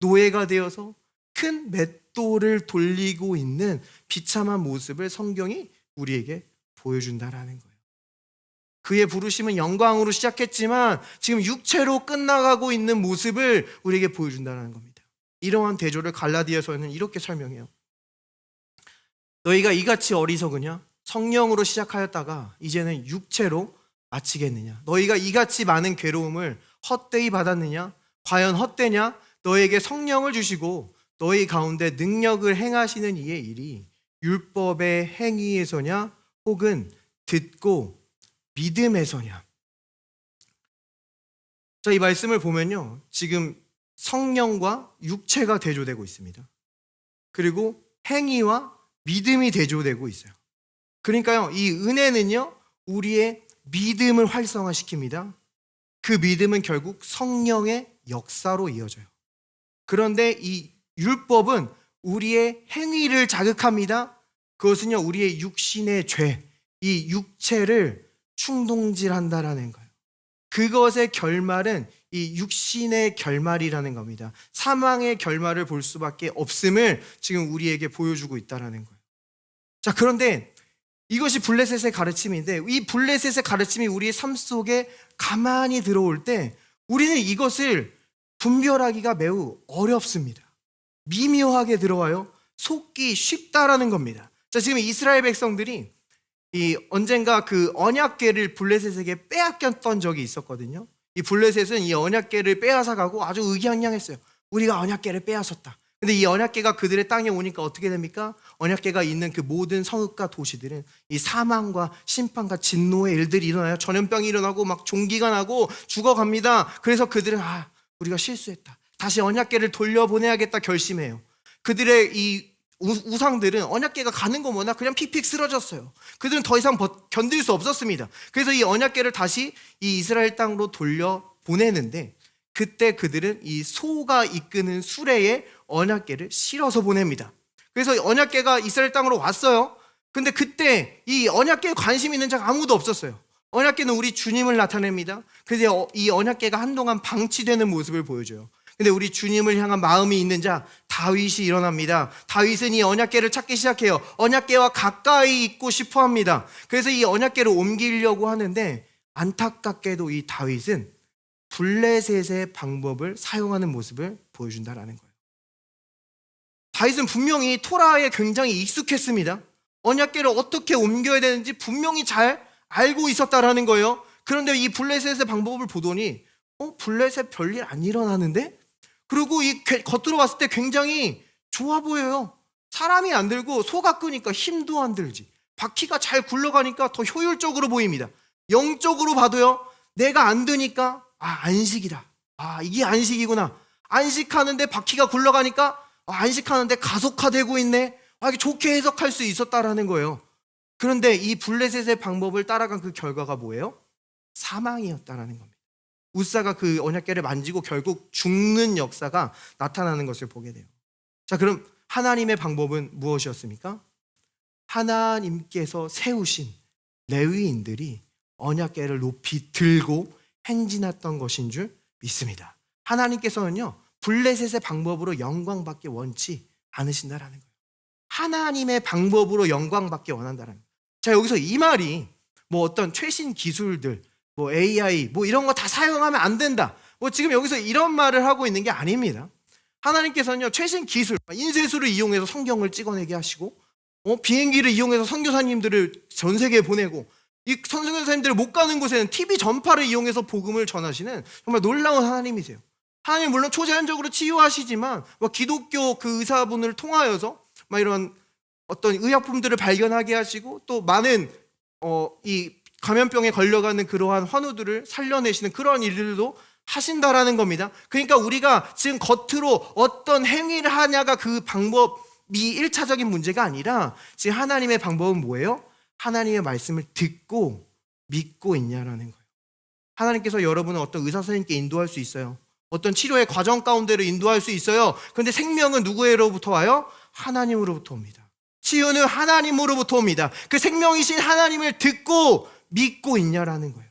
노예가 되어서 큰 맷돌을 돌리고 있는 비참한 모습을 성경이 우리에게 보여준다라는 거예요. 그의 부르심은 영광으로 시작했지만 지금 육체로 끝나가고 있는 모습을 우리에게 보여준다는 겁니다. 이러한 대조를 갈라디아서는 이렇게 설명해요. 너희가 이같이 어리석으냐? 성령으로 시작하였다가 이제는 육체로 마치겠느냐? 너희가 이같이 많은 괴로움을 헛되이 받았느냐? 과연 헛되냐? 너에게 성령을 주시고 너희 가운데 능력을 행하시는 이의 일이 율법의 행위에서냐? 혹은 듣고 믿음에서냐? 자, 이 말씀을 보면요, 지금 성령과 육체가 대조되고 있습니다. 그리고 행위와 믿음이 대조되고 있어요. 그러니까요, 이 은혜는요, 우리의 믿음을 활성화시킵니다. 그 믿음은 결국 성령의 역사로 이어져요. 그런데 이 율법은 우리의 행위를 자극합니다. 그것은요, 우리의 육신의 죄, 이 육체를 충동질한다라는 거예요. 그것의 결말은 이 육신의 결말이라는 겁니다. 사망의 결말을 볼 수밖에 없음을 지금 우리에게 보여주고 있다는 거예요. 자, 그런데 이것이 블레셋의 가르침인데, 이 블레셋의 가르침이 우리의 삶 속에 가만히 들어올 때 우리는 이것을 분별하기가 매우 어렵습니다. 미묘하게 들어와요. 속기 쉽다라는 겁니다. 자, 지금 이스라엘 백성들이 언젠가 그 언약궤를 블레셋에게 빼앗겼던 적이 있었거든요. 이 블레셋은 이 언약궤를 빼앗아 가고 아주 의기양양했어요. 우리가 언약궤를 빼앗았다. 근데 이 언약궤가 그들의 땅에 오니까 어떻게 됩니까? 언약궤가 있는 그 모든 성읍과 도시들은 이 사망과 심판과 진노의 일들이 일어나요. 전염병이 일어나고 막 종기가 나고 죽어갑니다. 그래서 그들은 우리가 실수했다. 다시 언약궤를 돌려보내야겠다 결심해요. 그들의 이 우상들은 언약궤가 가는 것보다 그냥 픽픽 쓰러졌어요. 그들은 더 이상 견딜 수 없었습니다. 그래서 이 언약궤를 다시 이 이스라엘 땅으로 돌려보내는데, 그때 그들은 이 소가 이끄는 수레에 언약궤를 실어서 보냅니다. 그래서 언약궤가 이스라엘 땅으로 왔어요. 근데 그때 이 언약궤에 관심 있는 자가 아무도 없었어요. 언약궤는 우리 주님을 나타냅니다. 그래서 이 언약궤가 한동안 방치되는 모습을 보여줘요. 근데 우리 주님을 향한 마음이 있는 자 다윗이 일어납니다. 다윗은 이 언약궤를 찾기 시작해요. 언약궤와 가까이 있고 싶어 합니다. 그래서 이 언약궤를 옮기려고 하는데, 안타깝게도 이 다윗은 블레셋의 방법을 사용하는 모습을 보여준다라는 거예요. 다윗은 분명히 토라에 굉장히 익숙했습니다. 언약궤를 어떻게 옮겨야 되는지 분명히 잘 알고 있었다라는 거예요. 그런데 이 블레셋의 방법을 보더니 블레셋 별일 안 일어나는데? 그리고 이 겉으로 봤을 때 굉장히 좋아 보여요. 사람이 안 들고 소가 끄니까 힘도 안 들지. 바퀴가 잘 굴러가니까 더 효율적으로 보입니다. 영적으로 봐도요, 내가 안 드니까 안식이다. 이게 안식이구나. 안식하는데 바퀴가 굴러가니까 안식하는데 가속화되고 있네. 이게 좋게 해석할 수 있었다라는 거예요. 그런데 이 블레셋의 방법을 따라간 그 결과가 뭐예요? 사망이었다라는 겁니다. 웃사가 그 언약궤를 만지고 결국 죽는 역사가 나타나는 것을 보게 돼요. 자, 그럼 하나님의 방법은 무엇이었습니까? 하나님께서 세우신 레위인들이 언약궤를 높이 들고 행진했던 것인 줄 믿습니다. 하나님께서는요, 블레셋의 방법으로 영광받기 원치 않으신다라는 거예요. 하나님의 방법으로 영광받기 원한다라는 거예요. 자, 여기서 이 말이 어떤 최신 기술들, AI, 이런 거 다 사용하면 안 된다. 지금 여기서 이런 말을 하고 있는 게 아닙니다. 하나님께서는요, 최신 기술, 인쇄술을 이용해서 성경을 찍어내게 하시고, 비행기를 이용해서 선교사님들을 전 세계에 보내고, 이 선교사님들을 못 가는 곳에는 TV 전파를 이용해서 복음을 전하시는 정말 놀라운 하나님이세요. 하나님 물론 초자연적으로 치유하시지만 기독교 그 의사분을 통하여서 이런 어떤 의약품들을 발견하게 하시고 또 많은 이 감염병에 걸려가는 그러한 환우들을 살려내시는 그러한 일들도 하신다라는 겁니다. 그러니까 우리가 지금 겉으로 어떤 행위를 하냐가 그 방법이 1차적인 문제가 아니라 지금 하나님의 방법은 뭐예요? 하나님의 말씀을 듣고 믿고 있냐라는 거예요. 하나님께서 여러분을 어떤 의사 선생님께 인도할 수 있어요. 어떤 치료의 과정 가운데로 인도할 수 있어요. 그런데 생명은 누구로부터 와요? 하나님으로부터 옵니다. 치유는 하나님으로부터 옵니다. 그 생명이신 하나님을 듣고 믿고 있냐라는 거예요.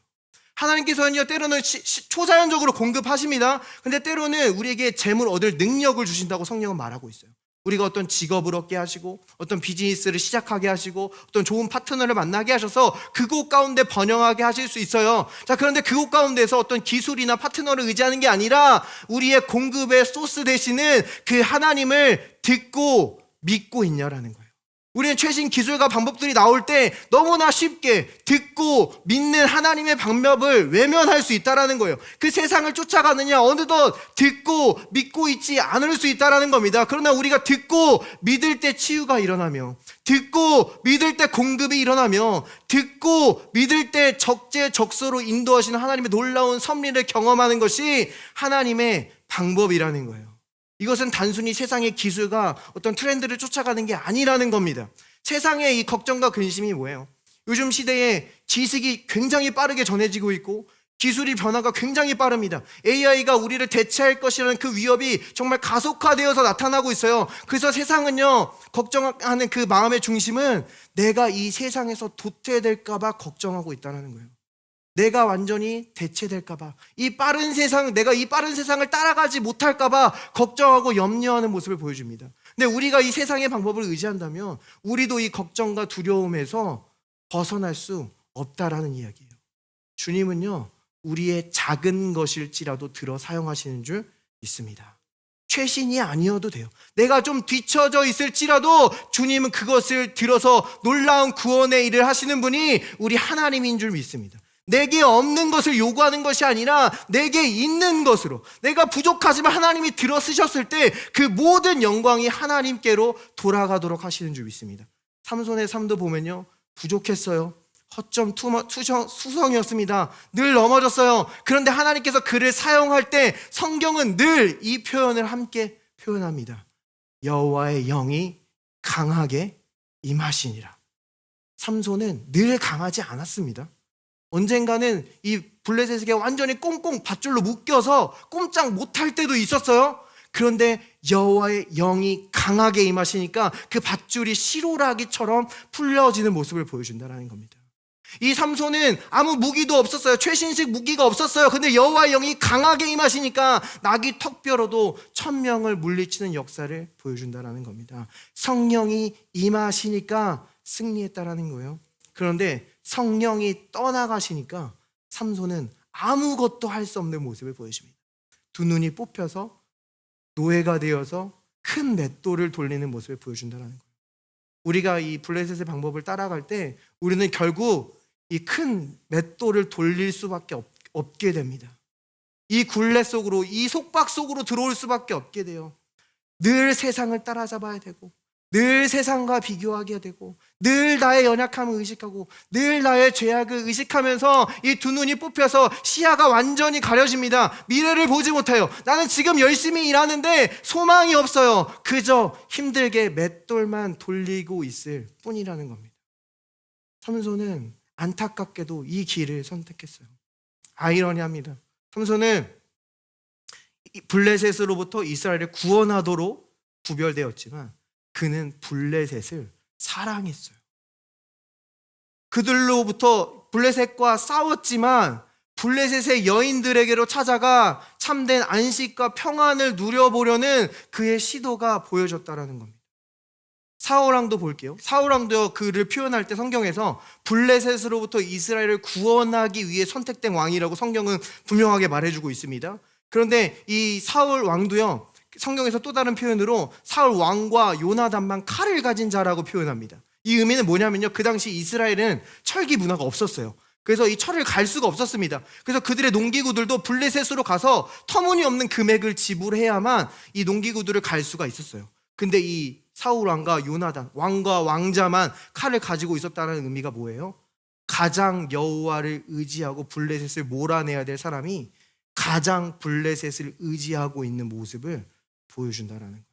하나님께서는요, 때로는 초자연적으로 공급하십니다. 근데 때로는 우리에게 재물 얻을 능력을 주신다고 성령은 말하고 있어요. 우리가 어떤 직업을 얻게 하시고 어떤 비즈니스를 시작하게 하시고 어떤 좋은 파트너를 만나게 하셔서 그곳 가운데 번영하게 하실 수 있어요. 자, 그런데 그곳 가운데서 어떤 기술이나 파트너를 의지하는 게 아니라 우리의 공급의 소스 되시는 그 하나님을 듣고 믿고 있냐라는 거예요. 우리는 최신 기술과 방법들이 나올 때 너무나 쉽게 듣고 믿는 하나님의 방법을 외면할 수 있다는 거예요. 그 세상을 쫓아가느냐 어느덧 듣고 믿고 있지 않을 수 있다는 겁니다. 그러나 우리가 듣고 믿을 때 치유가 일어나며, 듣고 믿을 때 공급이 일어나며, 듣고 믿을 때 적재적소로 인도하시는 하나님의 놀라운 섭리를 경험하는 것이 하나님의 방법이라는 거예요. 이것은 단순히 세상의 기술과 어떤 트렌드를 쫓아가는 게 아니라는 겁니다. 세상의 이 걱정과 근심이 뭐예요? 요즘 시대에 지식이 굉장히 빠르게 전해지고 있고 기술이 변화가 굉장히 빠릅니다. AI가 우리를 대체할 것이라는 그 위협이 정말 가속화되어서 나타나고 있어요. 그래서 세상은요, 걱정하는 그 마음의 중심은 내가 이 세상에서 도태될까 봐 걱정하고 있다는 거예요. 내가 완전히 대체될까 봐, 내가 이 빠른 세상을 따라가지 못할까 봐 걱정하고 염려하는 모습을 보여줍니다. 근데 우리가 이 세상의 방법을 의지한다면 우리도 이 걱정과 두려움에서 벗어날 수 없다라는 이야기예요. 주님은요, 우리의 작은 것일지라도 들어 사용하시는 줄 믿습니다. 최신이 아니어도 돼요. 내가 좀 뒤처져 있을지라도 주님은 그것을 들어서 놀라운 구원의 일을 하시는 분이 우리 하나님인 줄 믿습니다. 내게 없는 것을 요구하는 것이 아니라 내게 있는 것으로, 내가 부족하지만 하나님이 들어 쓰셨을 때 그 모든 영광이 하나님께로 돌아가도록 하시는 줄 믿습니다. 삼손의 삶도 보면요, 부족했어요. 허점 수성이었습니다. 늘 넘어졌어요. 그런데 하나님께서 그를 사용할 때 성경은 늘 이 표현을 함께 표현합니다. 여호와의 영이 강하게 임하시니라. 삼손은 늘 강하지 않았습니다. 언젠가는 이 블레셋에게 완전히 꽁꽁 밧줄로 묶여서 꼼짝 못할 때도 있었어요. 그런데 여호와의 영이 강하게 임하시니까 그 밧줄이 시로라기처럼 풀려지는 모습을 보여준다는 겁니다. 이 삼손은 아무 무기도 없었어요. 최신식 무기가 없었어요. 근데 여호와의 영이 강하게 임하시니까 나귀 턱뼈로도 1000명을 물리치는 역사를 보여준다는 겁니다. 성령이 임하시니까 승리했다라는 거예요. 그런데 성령이 떠나가시니까 삼손은 아무것도 할 수 없는 모습을 보여줍니다. 두 눈이 뽑혀서 노예가 되어서 큰 맷돌을 돌리는 모습을 보여준다는 거예요. 우리가 이 블레셋의 방법을 따라갈 때 우리는 결국 이 큰 맷돌을 돌릴 수밖에 없게 됩니다. 이 굴레 속으로, 이 속박 속으로 들어올 수밖에 없게 돼요. 늘 세상을 따라잡아야 되고, 늘 세상과 비교하게 되고, 늘 나의 연약함을 의식하고, 늘 나의 죄악을 의식하면서 이 두 눈이 뽑혀서 시야가 완전히 가려집니다. 미래를 보지 못해요. 나는 지금 열심히 일하는데 소망이 없어요. 그저 힘들게 맷돌만 돌리고 있을 뿐이라는 겁니다. 삼손은 안타깝게도 이 길을 선택했어요. 아이러니합니다. 삼손은 블레셋으로부터 이스라엘을 구원하도록 구별되었지만 그는 블레셋을 사랑했어요. 그들로부터 블레셋과 싸웠지만 블레셋의 여인들에게로 찾아가 참된 안식과 평안을 누려보려는 그의 시도가 보여졌다는 겁니다. 사울왕도 볼게요. 사울왕도 그를 표현할 때 성경에서 블레셋으로부터 이스라엘을 구원하기 위해 선택된 왕이라고 성경은 분명하게 말해주고 있습니다. 그런데 이 사울 왕도요, 성경에서 또 다른 표현으로 사울 왕과 요나단만 칼을 가진 자라고 표현합니다. 이 의미는 뭐냐면요, 그 당시 이스라엘은 철기 문화가 없었어요. 그래서 이 철을 갈 수가 없었습니다. 그래서 그들의 농기구들도 블레셋으로 가서 터무니없는 금액을 지불해야만 이 농기구들을 갈 수가 있었어요. 근데 이 사울 왕과 요나단, 왕과 왕자만 칼을 가지고 있었다는 의미가 뭐예요? 가장 여호와를 의지하고 블레셋을 몰아내야 될 사람이 가장 블레셋을 의지하고 있는 모습을 보여준다는 거예요.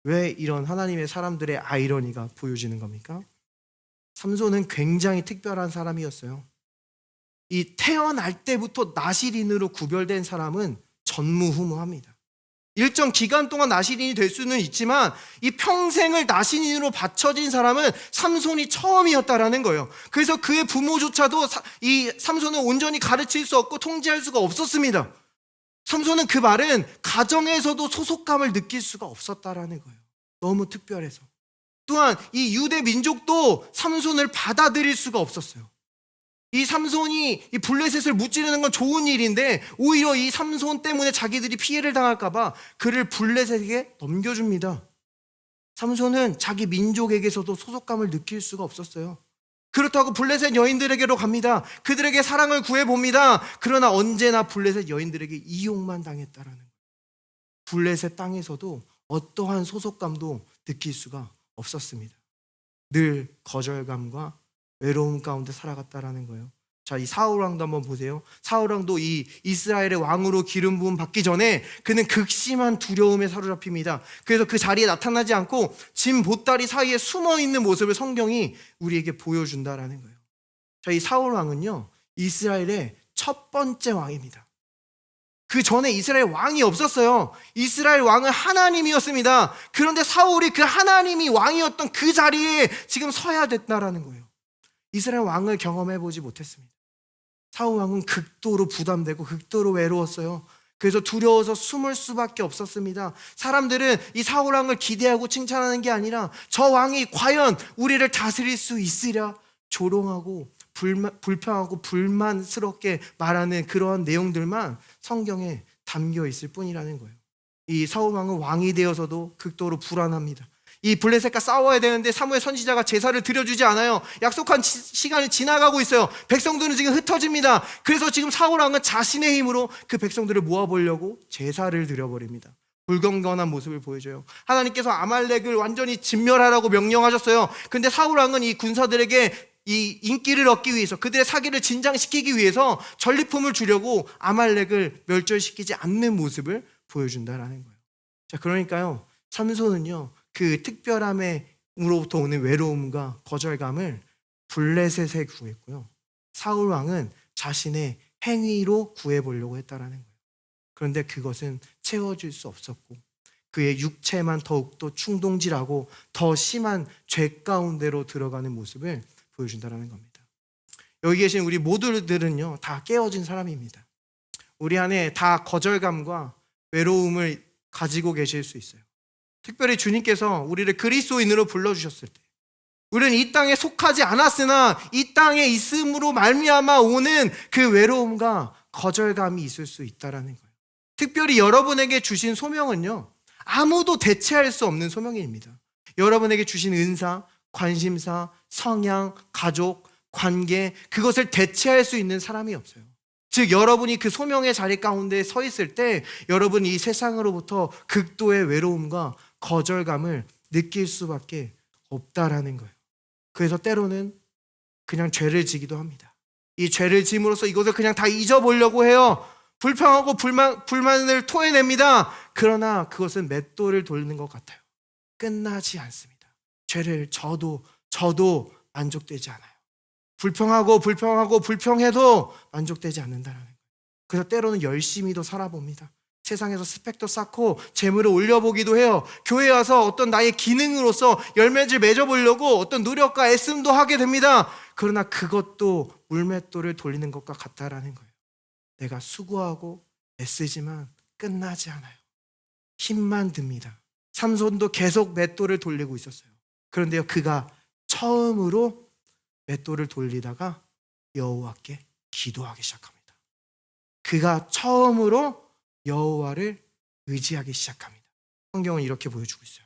왜 이런 하나님의 사람들의 아이러니가 보여지는 겁니까? 삼손은 굉장히 특별한 사람이었어요. 이 태어날 때부터 나실인으로 구별된 사람은 전무후무합니다. 일정 기간 동안 나실인이 될 수는 있지만 이 평생을 나실인으로 바쳐진 사람은 삼손이 처음이었다라는 거예요. 그래서 그의 부모조차도 이 삼손을 온전히 가르칠 수 없고 통제할 수가 없었습니다. 삼손은 그 말은 가정에서도 소속감을 느낄 수가 없었다라는 거예요. 너무 특별해서. 또한 이 유대 민족도 삼손을 받아들일 수가 없었어요. 이 삼손이 이 블레셋을 무찌르는 건 좋은 일인데 오히려 이 삼손 때문에 자기들이 피해를 당할까봐 그를 블레셋에게 넘겨줍니다. 삼손은 자기 민족에게서도 소속감을 느낄 수가 없었어요. 그렇다고 블레셋 여인들에게로 갑니다. 그들에게 사랑을 구해봅니다. 그러나 언제나 블레셋 여인들에게 이용만 당했다라는 거예요. 블레셋 땅에서도 어떠한 소속감도 느낄 수가 없었습니다. 늘 거절감과 외로움 가운데 살아갔다라는 거예요. 자, 이 사울왕도 한번 보세요. 사울왕도 이 이스라엘의 왕으로 기름 부음 받기 전에 그는 극심한 두려움에 사로잡힙니다. 그래서 그 자리에 나타나지 않고 짐 보따리 사이에 숨어 있는 모습을 성경이 우리에게 보여준다라는 거예요. 자, 이 사울왕은요, 이스라엘의 첫 번째 왕입니다. 그 전에 이스라엘 왕이 없었어요. 이스라엘 왕은 하나님이었습니다. 그런데 사울이 그 하나님이 왕이었던 그 자리에 지금 서야 됐다라는 거예요. 이스라엘 왕을 경험해 보지 못했습니다. 사울 왕은 극도로 부담되고 극도로 외로웠어요. 그래서 두려워서 숨을 수밖에 없었습니다. 사람들은 이 사울 왕을 기대하고 칭찬하는 게 아니라 저 왕이 과연 우리를 다스릴 수 있으랴 조롱하고 불평하고 불만스럽게 말하는 그러한 내용들만 성경에 담겨 있을 뿐이라는 거예요. 이 사울 왕은 왕이 되어서도 극도로 불안합니다. 이 블레셋과 싸워야 되는데 사무엘 선지자가 제사를 드려주지 않아요. 약속한 시간이 지나가고 있어요. 백성들은 지금 흩어집니다. 그래서 지금 사울 왕은 자신의 힘으로 그 백성들을 모아보려고 제사를 드려버립니다. 불경건한 모습을 보여줘요. 하나님께서 아말렉을 완전히 진멸하라고 명령하셨어요. 근데 사울 왕은 이 군사들에게 이 인기를 얻기 위해서, 그들의 사기를 진장시키기 위해서 전리품을 주려고 아말렉을 멸절시키지 않는 모습을 보여준다라는 거예요. 자, 그러니까요, 삼손은요, 그 특별함으로부터 오는 외로움과 거절감을 블레셋에 구했고요, 사울 왕은 자신의 행위로 구해보려고 했다라는 거예요. 그런데 그것은 채워질 수 없었고 그의 육체만 더욱더 충동질하고 더 심한 죄 가운데로 들어가는 모습을 보여준다는 겁니다. 여기 계신 우리 모두들은요, 다 깨어진 사람입니다. 우리 안에 다 거절감과 외로움을 가지고 계실 수 있어요. 특별히 주님께서 우리를 그리스도인으로 불러주셨을 때, 우리는 이 땅에 속하지 않았으나 이 땅에 있음으로 말미암아 오는 그 외로움과 거절감이 있을 수 있다라는 거예요. 특별히 여러분에게 주신 소명은요, 아무도 대체할 수 없는 소명입니다. 여러분에게 주신 은사, 관심사, 성향, 가족, 관계, 그것을 대체할 수 있는 사람이 없어요. 즉 여러분이 그 소명의 자리 가운데 서 있을 때 여러분이 이 세상으로부터 극도의 외로움과 거절감을 느낄 수밖에 없다라는 거예요. 그래서 때로는 그냥 죄를 지기도 합니다. 이 죄를 짐으로써 이것을 그냥 다 잊어보려고 해요. 불평하고 불만을 토해냅니다. 그러나 그것은 맷돌을 돌리는 것 같아요. 끝나지 않습니다. 죄를 저도 만족되지 않아요. 불평하고 불평해도 만족되지 않는다는 거예요. 그래서 때로는 열심히도 살아봅니다. 세상에서 스펙도 쌓고 재물을 올려보기도 해요. 교회에 와서 어떤 나의 기능으로서 열매를 맺어보려고 어떤 노력과 애씀도 하게 됩니다. 그러나 그것도 물맷돌을 돌리는 것과 같다라는 거예요. 내가 수고하고 애쓰지만 끝나지 않아요. 힘만 듭니다. 삼손도 계속 맷돌을 돌리고 있었어요. 그런데요, 그가 처음으로 맷돌을 돌리다가 여호와께 기도하기 시작합니다. 그가 처음으로 여호와를 의지하기 시작합니다. 성경은 이렇게 보여주고 있어요.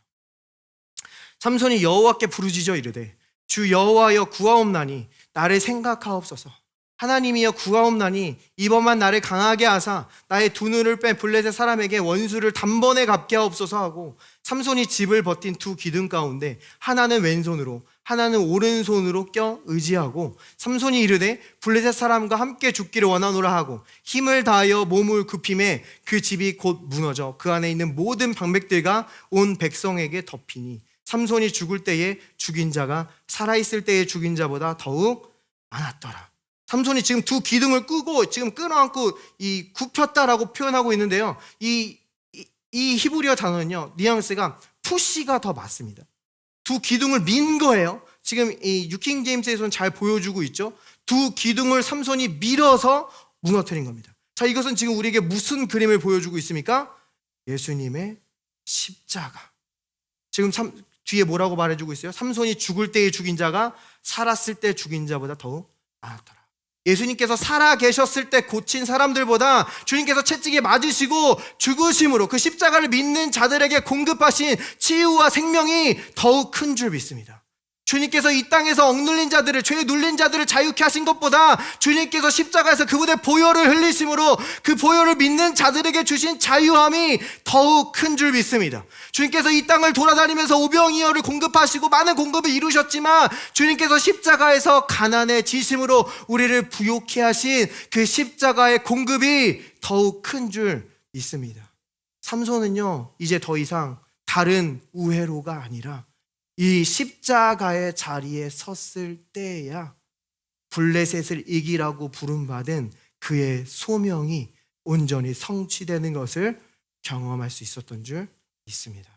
삼손이 여호와께 부르짖어 이르되 주 여호와여 구하옵나니 나를 생각하옵소서. 하나님이여 구하옵나니 이번만 나를 강하게 하사 나의 두 눈을 뺀 블레셋 사람에게 원수를 단번에 갚게 하옵소서 하고, 삼손이 집을 버틴 두 기둥 가운데 하나는 왼손으로 하나는 오른손으로 껴 의지하고, 삼손이 이르되 블레셋 사람과 함께 죽기를 원하노라 하고 힘을 다하여 몸을 굽힘에 그 집이 곧 무너져 그 안에 있는 모든 방백들과 온 백성에게 덮이니 삼손이 죽을 때에 죽인 자가 살아있을 때에 죽인 자보다 더욱 많았더라. 삼손이 지금 두 기둥을 끄고 지금 끌어안고 이 굽혔다라고 표현하고 있는데요, 이 히브리어 단어는요, 뉘앙스가 푸시가 더 맞습니다. 두 기둥을 민 거예요. 지금 이 뉴킹 제임스에서는 잘 보여주고 있죠. 두 기둥을 삼손이 밀어서 무너뜨린 겁니다. 자, 이것은 지금 우리에게 무슨 그림을 보여주고 있습니까? 예수님의 십자가. 지금 뒤에 뭐라고 말해주고 있어요? 삼손이 죽을 때에 죽인 자가 살았을 때 죽인 자보다 더욱 많았더라. 예수님께서 살아 계셨을 때 고친 사람들보다 주님께서 채찍에 맞으시고 죽으심으로 그 십자가를 믿는 자들에게 공급하신 치유와 생명이 더욱 큰 줄 믿습니다. 주님께서 이 땅에서 억눌린 자들을, 죄에 눌린 자들을 자유케 하신 것보다 주님께서 십자가에서 그분의 보혈을 흘리심으로 그 보혈을 믿는 자들에게 주신 자유함이 더욱 큰 줄 믿습니다. 주님께서 이 땅을 돌아다니면서 오병이어를 공급하시고 많은 공급을 이루셨지만 주님께서 십자가에서 가난해지심으로 우리를 부욕케 하신 그 십자가의 공급이 더욱 큰 줄 믿습니다. 삼손은요, 이제 더 이상 다른 우회로가 아니라 이 십자가의 자리에 섰을 때야 블레셋을 이기라고 부름받은 그의 소명이 온전히 성취되는 것을 경험할 수 있었던 줄 믿습니다.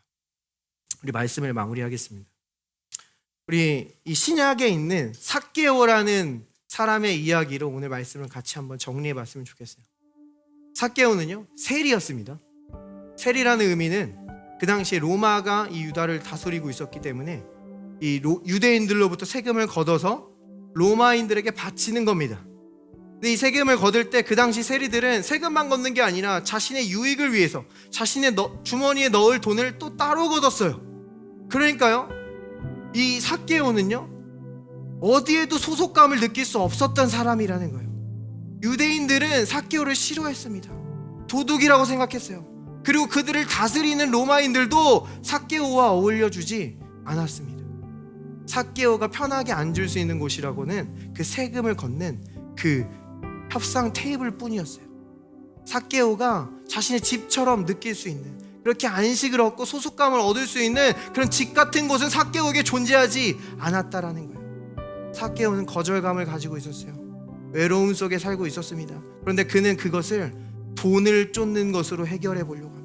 우리 말씀을 마무리하겠습니다. 우리 이 신약에 있는 삭개오라는 사람의 이야기로 오늘 말씀을 같이 한번 정리해 봤으면 좋겠어요. 삭개오는요, 세리였습니다. 세리라는 의미는 그 당시에 로마가 이 유다를 다스리고 있었기 때문에 이 유대인들로부터 세금을 걷어서 로마인들에게 바치는 겁니다. 근데 이 세금을 걷을 때 그 당시 세리들은 세금만 걷는 게 아니라 자신의 유익을 위해서 자신의 주머니에 넣을 돈을 또 따로 걷었어요. 그러니까요, 이 삭개오는요, 어디에도 소속감을 느낄 수 없었던 사람이라는 거예요. 유대인들은 삭개오를 싫어했습니다. 도둑이라고 생각했어요. 그리고 그들을 다스리는 로마인들도 삭개오와 어울려주지 않았습니다. 삭개오가 편하게 앉을 수 있는 곳이라고는 그 세금을 걷는 그 협상 테이블 뿐이었어요. 삭개오가 자신의 집처럼 느낄 수 있는, 그렇게 안식을 얻고 소속감을 얻을 수 있는 그런 집 같은 곳은 삭개오에게 존재하지 않았다라는 거예요. 삭개오는 거절감을 가지고 있었어요. 외로움 속에 살고 있었습니다. 그런데 그는 그것을 돈을 쫓는 것으로 해결해 보려고 합니다.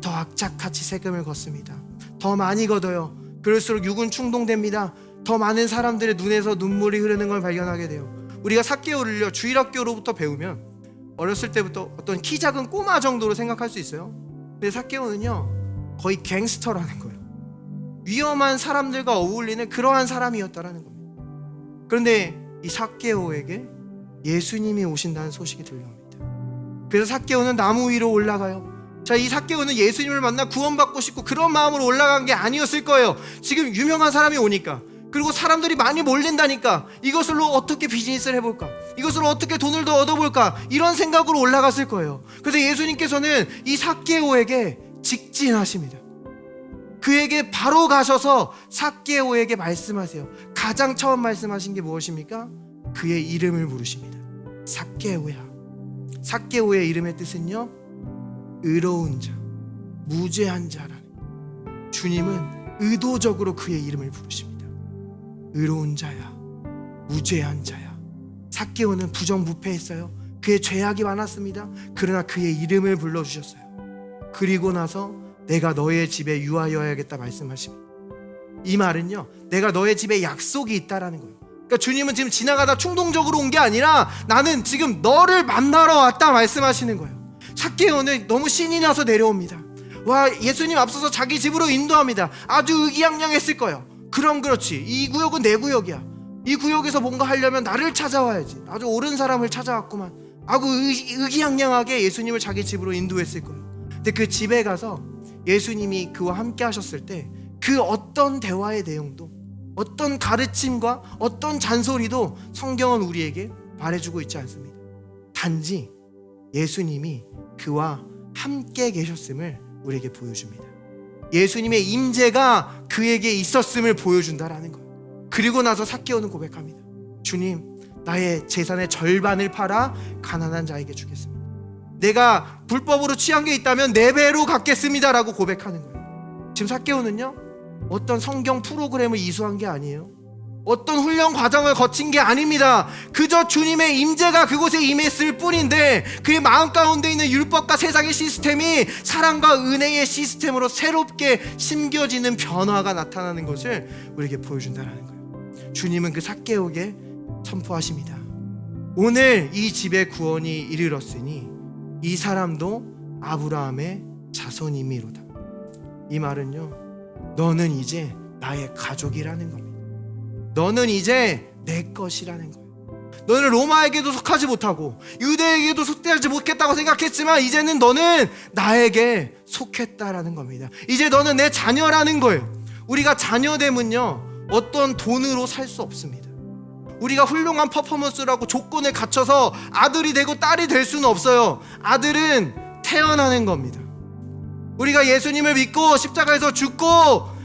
더 악착같이 세금을 걷습니다. 더 많이 걷어요. 그럴수록 육은 충동됩니다. 더 많은 사람들의 눈에서 눈물이 흐르는 걸 발견하게 돼요. 우리가 삭개오를요, 주일학교로부터 배우면 어렸을 때부터 어떤 키 작은 꼬마 정도로 생각할 수 있어요. 근데 삭개오는요, 거의 갱스터라는 거예요. 위험한 사람들과 어울리는 그러한 사람이었다라는 겁니다. 그런데 이 삭개오에게 예수님이 오신다는 소식이 들려옵니다. 그래서 삭개오는 나무 위로 올라가요. 자, 이 삭개오는 예수님을 만나 구원받고 싶고 그런 마음으로 올라간 게 아니었을 거예요. 지금 유명한 사람이 오니까, 그리고 사람들이 많이 몰린다니까 이것으로 어떻게 비즈니스를 해볼까, 이것으로 어떻게 돈을 더 얻어볼까, 이런 생각으로 올라갔을 거예요. 그런데 예수님께서는 이 삭개오에게 직진하십니다. 그에게 바로 가셔서 삭개오에게 말씀하세요. 가장 처음 말씀하신 게 무엇입니까? 그의 이름을 부르십니다. 삭개오야. 삭개오의 이름의 뜻은요, 의로운 자, 무죄한 자라는 거예요. 주님은 의도적으로 그의 이름을 부르십니다. 의로운 자야, 무죄한 자야. 삭개오는 부정부패했어요. 그의 죄악이 많았습니다. 그러나 그의 이름을 불러주셨어요. 그리고 나서 내가 너의 집에 유하여야겠다 말씀하십니다. 이 말은요, 내가 너의 집에 약속이 있다라는 거예요. 그러니까 주님은 지금 지나가다 충동적으로 온 게 아니라 나는 지금 너를 만나러 왔다 말씀하시는 거예요. 삭개오는 너무 신이 나서 내려옵니다. 와, 예수님 앞서서 자기 집으로 인도합니다. 아주 의기양양했을 거예요. 그럼 그렇지, 이 구역은 내 구역이야. 이 구역에서 뭔가 하려면 나를 찾아와야지. 아주 옳은 사람을 찾아왔구만 하고 의기양양하게 예수님을 자기 집으로 인도했을 거예요. 근데 그 집에 가서 예수님이 그와 함께 하셨을 때 그 어떤 대화의 내용도, 어떤 가르침과 어떤 잔소리도 성경은 우리에게 말해주고 있지 않습니다. 단지 예수님이 그와 함께 계셨음을 우리에게 보여줍니다. 예수님의 임재가 그에게 있었음을 보여준다라는 거예요. 그리고 나서 삭개오는 고백합니다. 주님, 나의 재산의 절반을 팔아 가난한 자에게 주겠습니다. 내가 불법으로 취한 게 있다면 4배로 갚겠습니다 라고 고백하는 거예요. 지금 삭개오는요, 어떤 성경 프로그램을 이수한 게 아니에요. 어떤 훈련 과정을 거친 게 아닙니다. 그저 주님의 임재가 그곳에 임했을 뿐인데 그의 마음 가운데 있는 율법과 세상의 시스템이 사랑과 은혜의 시스템으로 새롭게 심겨지는 변화가 나타나는 것을 우리에게 보여준다는 거예요. 주님은 그 삭개오에게 선포하십니다. 오늘 이 집에 구원이 이르렀으니 이 사람도 아브라함의 자손이미로다. 이 말은요, 너는 이제 나의 가족이라는 겁니다. 너는 이제 내 것이라는 거예요. 너는 로마에게도 속하지 못하고 유대에게도 속하지 못했다고 생각했지만 이제는 너는 나에게 속했다라는 겁니다. 이제 너는 내 자녀라는 거예요. 우리가 자녀됨은요, 어떤 돈으로 살 수 없습니다. 우리가 훌륭한 퍼포먼스라고 조건에 갇혀서 아들이 되고 딸이 될 수는 없어요. 아들은 태어나는 겁니다. 우리가 예수님을 믿고 십자가에서 죽고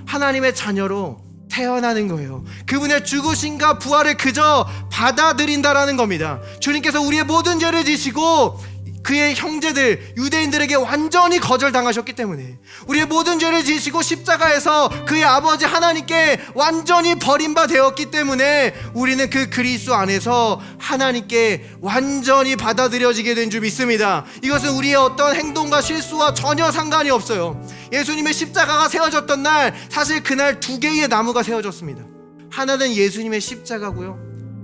하나님의 자녀로 태어나는 거예요. 그분의 죽으심과 부활을 그저 받아들인다라는 겁니다. 주님께서 우리의 모든 죄를 지시고 그의 형제들 유대인들에게 완전히 거절당하셨기 때문에, 우리의 모든 죄를 지시고 십자가에서 그의 아버지 하나님께 완전히 버림바 되었기 때문에 우리는 그 그리스도 안에서 하나님께 완전히 받아들여지게 된 줄 믿습니다. 이것은 우리의 어떤 행동과 실수와 전혀 상관이 없어요. 예수님의 십자가가 세워졌던 날, 사실 그날 2개의 나무가 세워졌습니다. 하나는 예수님의 십자가고요,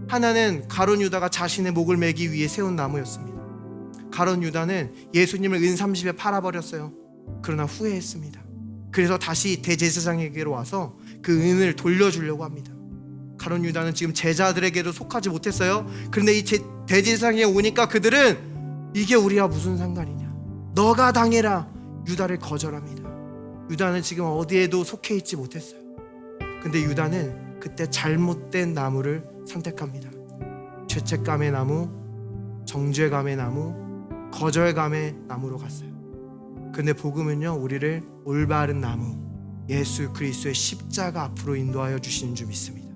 하나는 가룟 유다가 자신의 목을 매기 위해 세운 나무였습니다. 가룟 유다는 예수님을 은30에 팔아버렸어요. 그러나 후회했습니다. 그래서 다시 대제사장에게로 와서 그 은을 돌려주려고 합니다. 가룟 유다는 지금 제자들에게도 속하지 못했어요. 그런데 이 대제사장에 오니까 그들은 이게 우리와 무슨 상관이냐, 너가 당해라, 유다를 거절합니다. 유다는 지금 어디에도 속해 있지 못했어요. 근데 유다는 그때 잘못된 나무를 선택합니다. 죄책감의 나무, 정죄감의 나무, 거절감의 나무로 갔어요. 근데 복음은요, 우리를 올바른 나무, 예수 그리스도의 십자가 앞으로 인도하여 주시는 줄 믿습니다.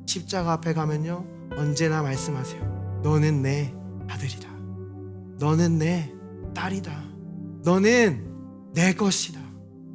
십자가 앞에 가면요, 언제나 말씀하세요. 너는 내 아들이다. 너는 내 딸이다. 너는 내 것이다.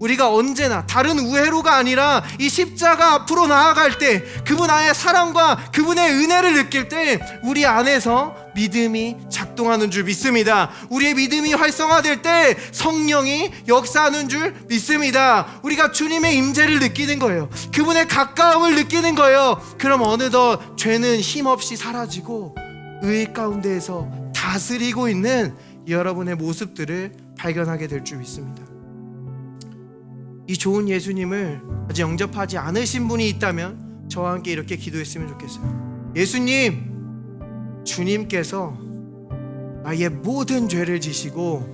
우리가 언제나 다른 우회로가 아니라 이 십자가 앞으로 나아갈 때, 그분 안의 사랑과 그분의 은혜를 느낄 때 우리 안에서 믿음이 작동하는 줄 믿습니다. 우리의 믿음이 활성화될 때 성령이 역사하는 줄 믿습니다. 우리가 주님의 임재를 느끼는 거예요. 그분의 가까움을 느끼는 거예요. 그럼 어느덧 죄는 힘없이 사라지고 의 가운데에서 다스리고 있는 여러분의 모습들을 발견하게 될 줄 믿습니다. 이 좋은 예수님을 아직 영접하지 않으신 분이 있다면 저와 함께 이렇게 기도했으면 좋겠어요. 예수님, 주님께서 나의 모든 죄를 지시고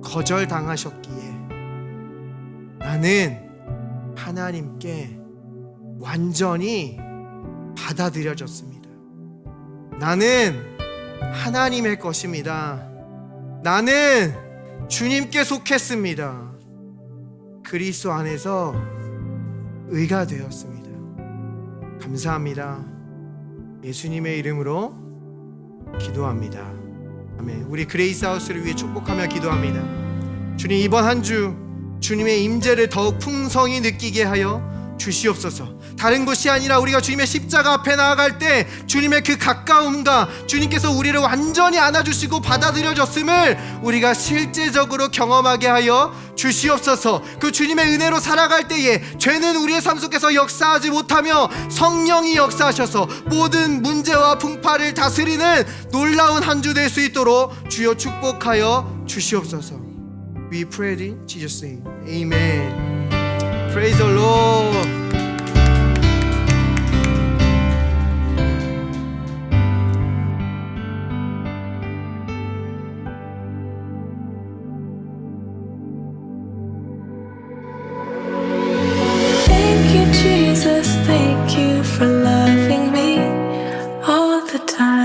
거절당하셨기에 나는 하나님께 완전히 받아들여졌습니다. 나는 하나님의 것입니다. 나는 주님께 속했습니다. 그리스도 안에서 의가 되었습니다. 감사합니다. 예수님의 이름으로 기도합니다. 아멘. 우리 그레이스 하우스를 위해 축복하며 기도합니다. 주님, 이번 한 주 주님의 임재를 더욱 풍성히 느끼게 하여 주시옵소서. 다른 것이 아니라 우리가 주님의 십자가 앞에 나아갈 때 주님의 그 가까움과 주님께서 우리를 완전히 안아주시고 받아들여졌음을 우리가 실제적으로 경험하게 하여 주시옵소서. 그 주님의 은혜로 살아갈 때에 죄는 우리의 삶 속에서 역사하지 못하며 성령이 역사하셔서 모든 문제와 풍파를 다스리는 놀라운 한 주 될 수 있도록 주여 축복하여 주시옵소서. We pray in Jesus' name. Amen. Praise the Lord. Thank you, Jesus. Thank you for loving me all the time.